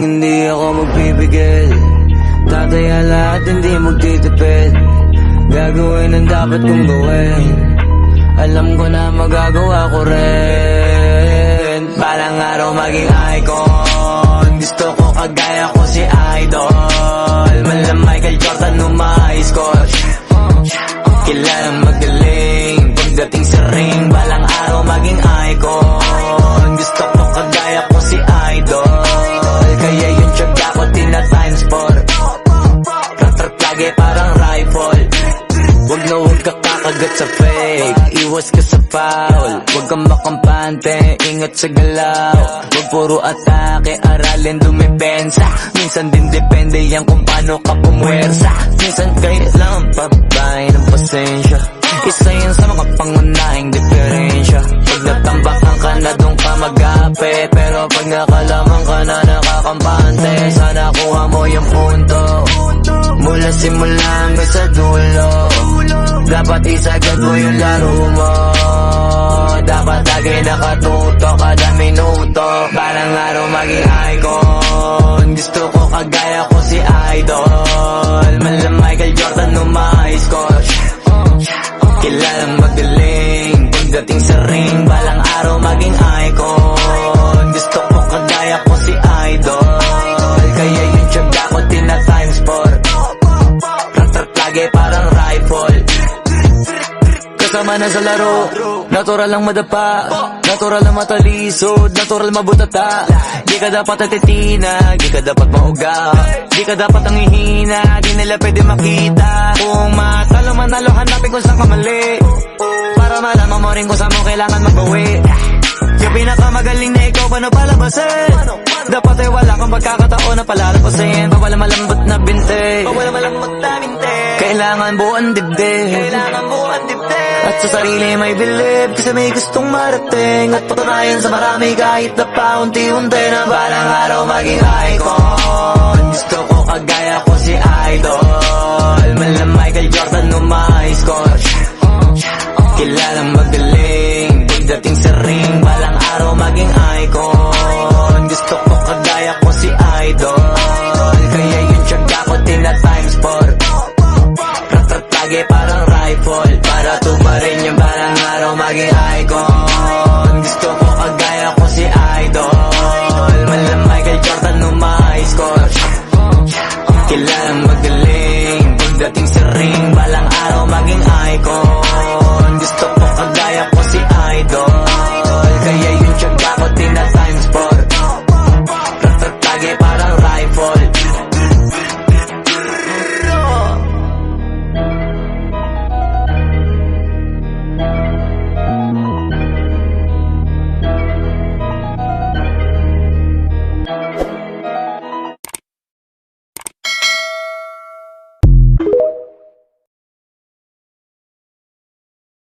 hindi ako magpipigil. Tataya lahat, hindi magtitipid. Gagawin ang dapat kong gawin. Alam ko na magagawa ko rin. Balang araw maging icon. Gusto ko kagaya ko si Idol. Mala Michael Jordan score. Kilalang magaling pagdating sa ring. Balang araw maging icon. Gusto ko kagaya ko si Idol. Kaya yung tiyaga ko tina-times 4. Rat-rat lagi parang rifle. Wag na wag ka kakagat sa fake. Iwas ka sa foul. Wag kang makampante, ingat sa galaw. Wag puro atake, aralin dumipensa. Minsan din depende yan kung paano ka pumwersa. Minsan kailangan pabay ng pasensya. Isa yan sa mga pangunahing diferensya. Pag natambakan ka na doon ka mag-ape. Pero pag nakalaman ka na nakakampante, sana kuha mo yung punto. Mula simula hanggang sa dulo. Dapat isagad mo yung laro mo. Dapat lagi nakatuto kada minuto. Parang araw maging icon. Gusto ko kagaya ko si Idol. Mala Michael Jordan score. Kilalang magaling pagdating sa ring. Balang araw maging icon. Gusto ko kagaya ko si Idol. Kaya yung tiyaga ko tina-times 4. Rat-rat lagi parang rifle. Kasama na sa laro, natural lang madapa, natural lang matalisod, natural mabutata. Di ka dapat natitina, di ka dapat mauga, di ka dapat ang ihina, di nila pwede makita. Kung matalo manalo, hanapin kung saan ka mali, para malaman mo rin kung saan mo kailangan magbawi. Yung pinakamagaling na ikaw, paano palabasin? Dapat ay wala kang pagkakataon na palalapasin. Bawala malambot na binte, bawala malambot na binte. Kailangan buuan dibdib, kailangan buuan dibdib. At sa sarili may believe, kasi may gustong marating. At patunayan sa marami kahit na paunti-unti na balang araw maging icon. Gusto ko kagaya ko si Idol. Mala Michael Jordan score. Kilalang magaling pagdating sa ring. Balang araw maging icon. Gusto ko kagaya ko si Idol. Kaya yung tiyaga ko tina-times 4. Rat-rat lagi parang rifle. Para tumarin yung balang araw maging icon. Gusto ko kagaya ko si Idol. Mala Michael Jordan score. Kilalang magaling pagdating sa ring.